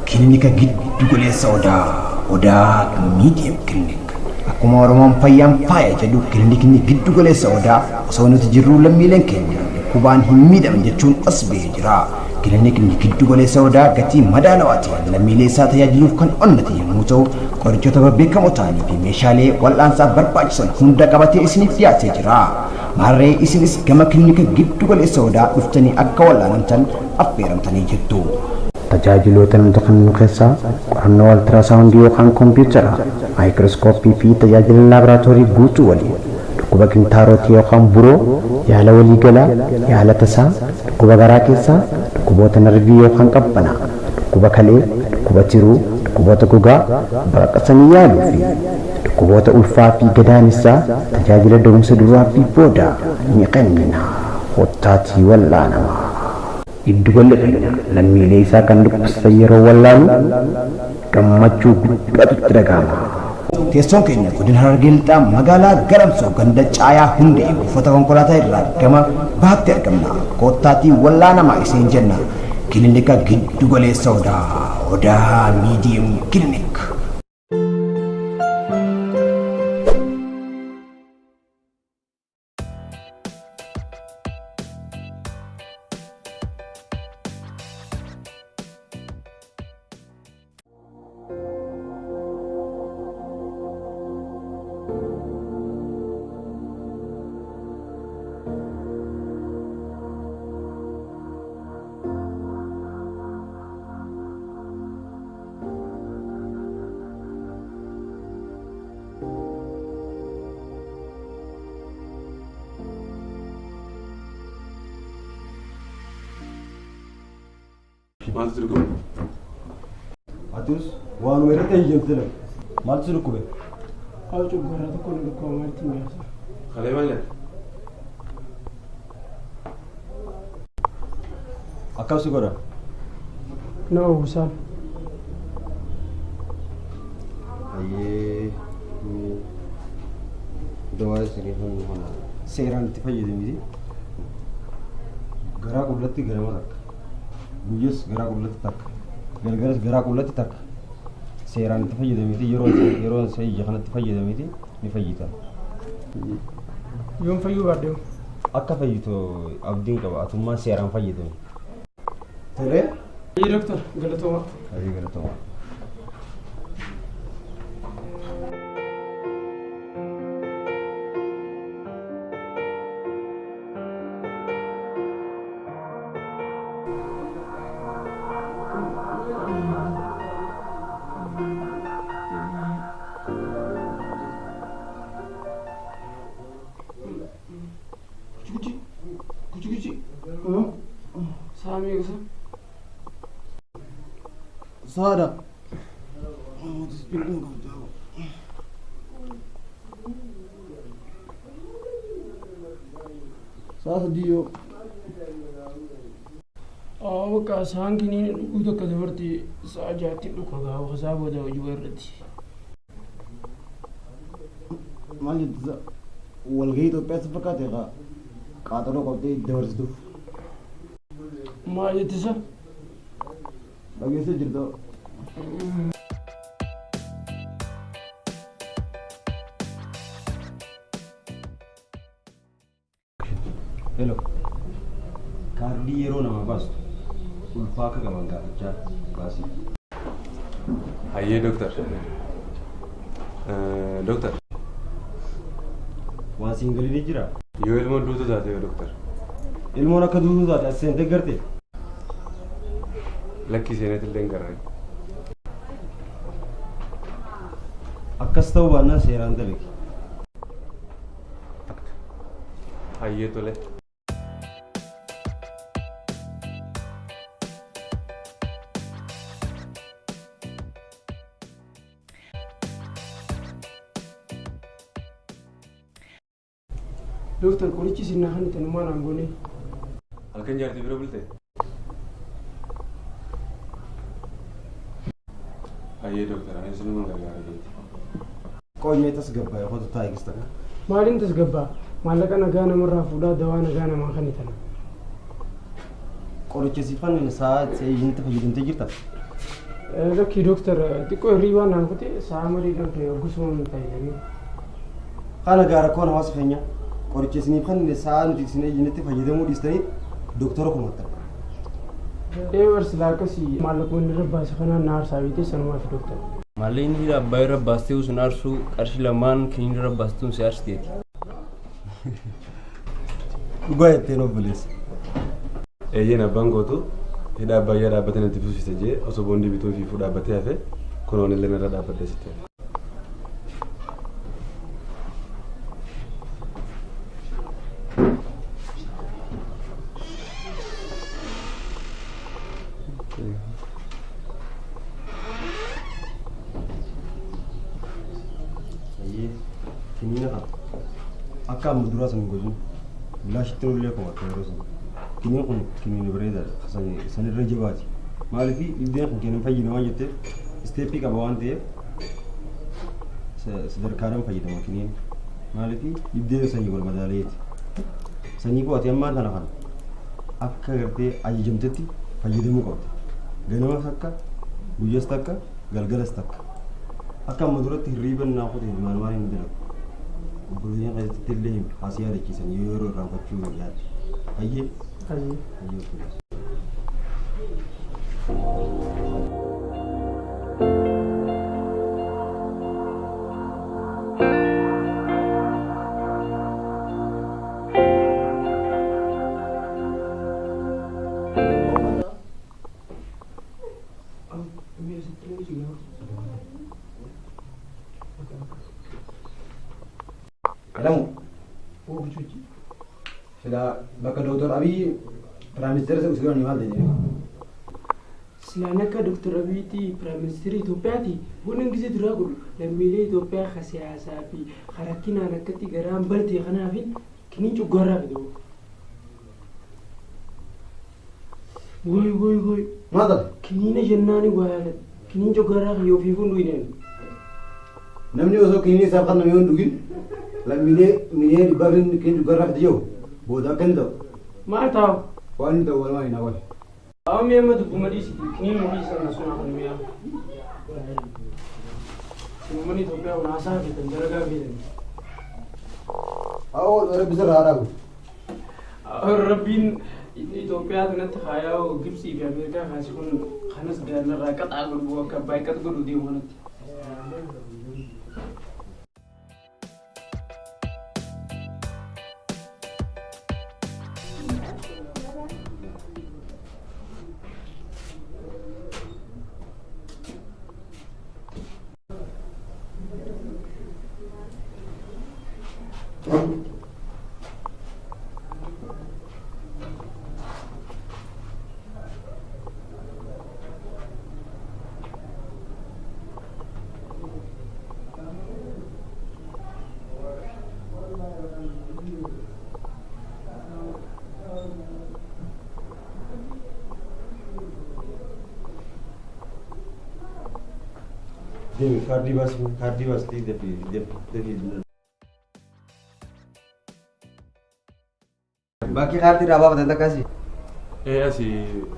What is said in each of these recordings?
Kilinika giddu galeessa Odaa Medium Clinic. Akkuma Oromoon fayyaan faaya jedhu kilinikni giddu galeessa Odaa osoo nuti jirru lammiileen keenya kubaan hin miidhaman jechuun as ba'ee jira. Kilinikni giddu galeessa Odaa gatii madaalawaatiin lammiilee isaa tajaajiluuf kan onnate yommuu ta'u qorichoota beekamoo ta'anii fi meeshaalee wal'aansaaf barbaachisan hunda qabatee isiniif dhiyaatee jira. Maarree isinis gama kilinika giddu galeessa Odaa dhuftanii akka wal'aanamtan affeeramtanii jirtu. Tajaajiloota nuti kennu keessaa qorannoo altiraasaawundii yookaan kompiitara, maayikirooskooppii fi tajaajila laaboraatoorii guutuu waliin dhukkuba kintaarootii yookaan buroo, yaala waliigalaa, yaala tasaa, dhukkuba garaa keessaa, dhukkuboota narvii yookaan qabbanaa, dhukkuba kalee, dhukkuba tiruu, dhukkuboota gogaa, baqaqsanii yaaluu fi dhukkuboota ulfaa fi gadaanessaa tajaajila da'umsa duraa fi boodaa ni kennina. Hottaatii wal'aanamaa. Giddugalli keenya lammiilee isaa kan dhukkubsatan yeroo wallaanu gammachuu guddaatu dhagahama. Teessoon keenya godina Harargee Lixaa magaalaa Garamsoo ganda Caayaa Hundee buufata konkolaataa irraa gama baatti argamna. Kottaatii wallaanamaa isin jenna. Kilinika giddu galeessa Odaa Medium Clinic. Maal sirguu? Atus waan weerarta hin jirtile. Maal sirguu? Hawju gara tokko ni dhukkuba maalti mi'aasa. Kalee malee? Akkam si godha? Na uwwisaan. Ayyee dawaa isinii hunda seeraan itti fayyadamiti. Garaa qullatti garama takka. Guyyas garaa qullatti takka. Galgalas garaa qullatti takka. Seeraan itti fayyadamiti yeroo isa kanatti fayyadamiti ni fayyita. Yoom fayyuu baaddeewu? Akka fayyitu abdiin qaba. Atummaan seeraan fayyadami. Tolee? Ayyee doktor galatooma. Ayyee galatooma. Saamii gosa. Saada. Saasa diyo. Bakka isaan kiniin dhuguu tokko dabartii sa'a jaatti dhuka gaafa isaa booda hojii irratti. Maal jettisa walgahii Itoophiyaatti fakkaate qaaxaloo qabdee dabarsituuf. Maal jettisa? Dhageessa jirta. Hello. Kaardii yeroo nama baastu ulfaa akka qaban gaafachaa baasii. Hayyee doktor. Doktor. Waan siin galii ni jira? Yoo ilmoon duutu taate doktor. Ilmoon akka duutuu taate as seentee garte? Lakkii seenetti illee hin garre. Akkas ta'uu baannaan seeraan dalage. Hayyee tole. Doktor qorichi sinnaa kan itti numaan aangoonee. Halkan jaartii bira bulte? Hayyee doktor, ani sinumaan gargaara jeeti. Qoonyee tasgabbaa yoo ta'u taa'ikista. Maaliin tasgabbaa? Maallaqa nagaa namarraa fuudhaa dawaa nagaa namaa kan itana. Qoricha siifan sa'a hinta fayyadamtee jirta? Lakki doktor xiqqoo hirriibaa naan kute sa'a marii dhabde ogusuma hin fayyadamne. Kana gaara koon hawaasa keenya qoricha isiniif kan sa'a nuti isin ejjinetti fayyadamuu dhiistanii doktora kunuuntan. Silaa akkasii maallaqoonni irra baase kanaan na aarsaa biitee sanumaaf doktor. Maallaqni hidha abbaa irra baastee sun aarsuu qarshii lamaan keenya irra baastuun si aarsteeti. Dhugaa jetteen obboleessa. Eeyyeen abbaan gootu hidha abbaayyaa dhaabbatee natti fuusise jee osoo boondii bituu fi fuu dhaabbatee hafe kunoon illee irra dhaabbadde sitte. Kiniina akka amma duraa san gochuun bilaashitti nullee kuma akka yeroo sun kiniin kun kiniin bareedaadha sanirra jabaati maaliif dhibdeen kun kennan fayyadama waan jetteef isteeppii qaba waan ta'eef sadarkaadhaan fayyadama kiniin maaliif dhibdeen sanyii wal madaaleeti sanyii qo'ate ammaan kana kana akka gartee ajajamtetti fayyadamuu qabdi ganamas akka guyyaas takka galgalas takka akka amma duratti hirriiban naa kute maal maal hin dalagu obboleeyyan keessatti illee haasii yaadachiisan yeroo irraanfachuu yaadde hayyee sila bakka doktor Abiy Prime Minister usikan ni mal dene. Silaan akka doktor Abiyyiti Prime Minister Itoophiyaati bunan gisee duraa godhu lammiilee Itoophiyaa ka siyaasaa fi rakkinaan akkatti garaan baltee kanaafin kiniin cuggarraa fidu. Woy Maata kiniina jennaani waayaalat kiniin cuggarraa yoo fi kun duineen. namni osoo kiniin isaaf kan namni hundugin lammiilee minee dibaarin kiniin cuggarraa fidu yoo booda akka inni ta'u. Maal ta'u? Waan inni ta'u walumaa hin hawwal. Amma amma dubbuma dhiisiti kiniin mudhii sana sun hafan mi'a. Uummanni Itoophiyaa kun haasaa fidan dalagaa fidan. Rabbi sirraa haa dhaabu. Rabbiin Itoophiyaa kanatti faayaa Gibsii fi Ameerikaa kaasi kun kanas gaarrarraa qaxaa godhu akka abbaa qaxa godhu deemu kanatti. Deemi kaardii baastii defi. Bakki kaartii irraa baafatan akkasii. Asii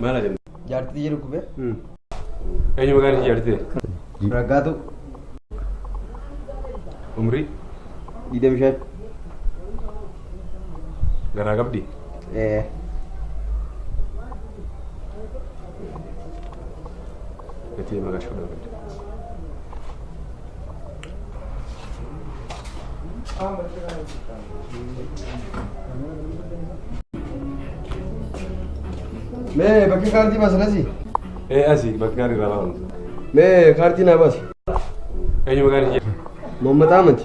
maal ajabna? Jaartii jedhu kubee. Eenyu maqaan ishee jaartee? Raggaatu. Umrii? 25. Garaa qabdi? Gatii maqaa ishee qabdi. Mee bakki kaartii baasan asii? Asii bakki kaartii irraa baafamu. Mee kaartii naa baasi. Eenyu maqaan ishee? Mohammed Ahmed.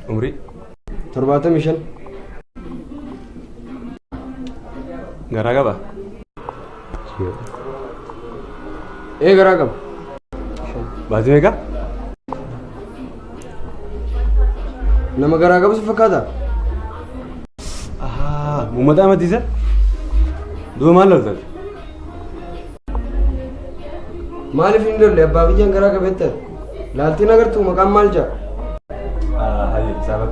Umrii? 75. Garaa qaba? Garaa qaba. Baatii meeqa? Nama garaa qabu si fakkaata? Mohammed Ahmed isa? Duuba maal loltan? Maaliif hin lolle abbaa biyyaan garaa qabeetta? Laaltiin agartuu maqaan maal jaa? Hayya isaaba.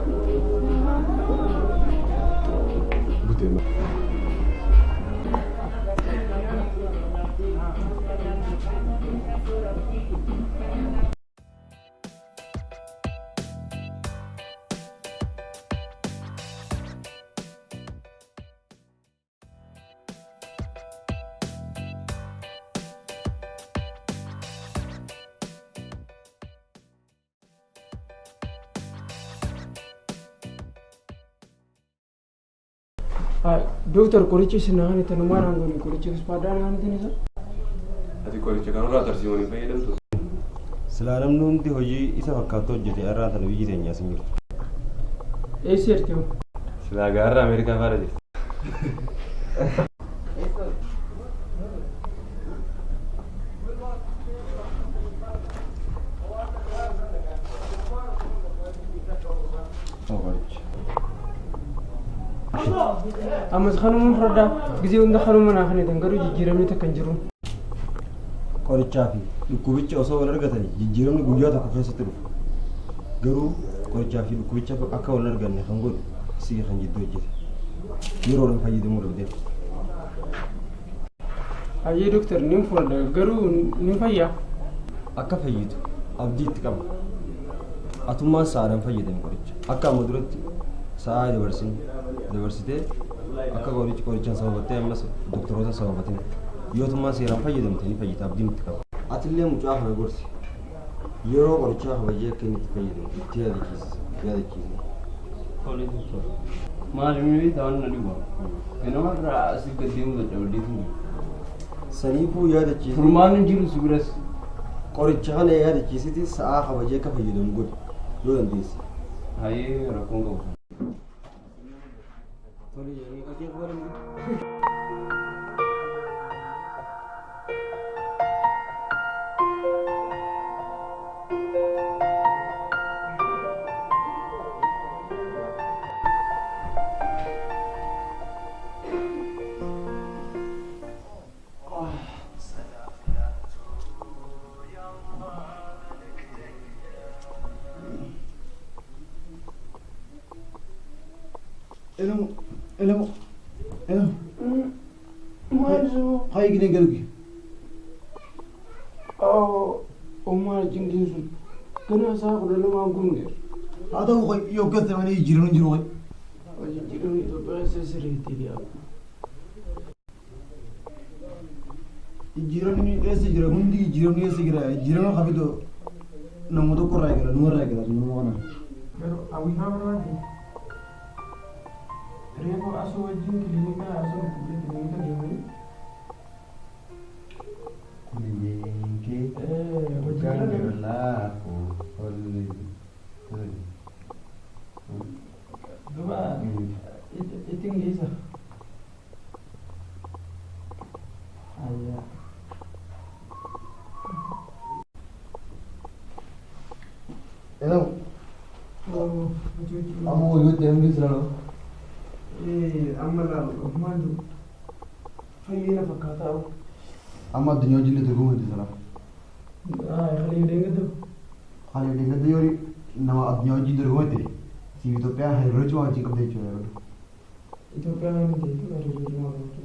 Butee. Doktor qorichi sinaan itti numaan hangoni qorichi ispaadaan haantiin isa. Ati qoricha kanarraa tarsiimanii fayyadamtu. Silaa namni hundi hojii isa fakkaatu hojjete irraa tana biyyi teenyaa sin jirtu. Eessi ertee? Silaa gaarra Ameerikaa faara jirti. Ammas kanuma furdaa gisee hunda kanuma naa kan eegan garuu jijjiiramni takka hin jiru. Qorichaa fi dhukkubicha osoo wal argatanii jijjiiramni guyyaa tokko keessatti dhufu. Garuu qorichaa fi dhukkubicha akka wal arganne kan godhu sii kan jidduu hojjete. Yeroodhaan fayyadamuu danda'e. Hayyee doktor ni furda garuu ni fayyaa. Akka fayyitu abdii itti qaba. Atummaan sa'aadhaan fayyadame qoricha. Akka amma duratti sa'aa dabarsitee akka qorichaan sababattee ammas doktoroota sababatiin yoo tummaan seeraan fayyadamte ni fayyita abdiin itti qaba. Atillee mucaa kana gorsi yeroo qorichaa kabajee akka inni itti fayyadamu itti yaadachiisa. Maaliif ta'an na dhiba? Ganamarraa asii gad deemuu dadhabdee tuni. Saniifuu yaadachiisa. Furmaan hin jiru si biras. Qoricha kana yaadachiisiti sa'aa kabajee akka fayyadamu godhi yoo dandeesse. Hayyee rakkoon qabu. Hai gini galugi. Omar jingin sun kana sa ko da lama gunge. Ada ko yo gatte mani jirun jiru ko. Jirun to ba se sire tiya. Jirun ni ese jira hundi jirun ni ese gira jirun khabido namudo ko raigala no raigala no wana. Pero awi na bana ni. Rebo aso wajin klinika aso klinika gimana? Itu bisa. Ayah. Hello. Oh, Amu yo tembi selalu. Amma la mandu. Hayya fakata. Amma dunia jile tu gumai tu salah. Kali dengar tu. Kali dengar tu yori nama dunia jile tu gumai tu. Si itu pun hai roju aja kau deh cuy. Itu kan ini tu ada roju macam tu.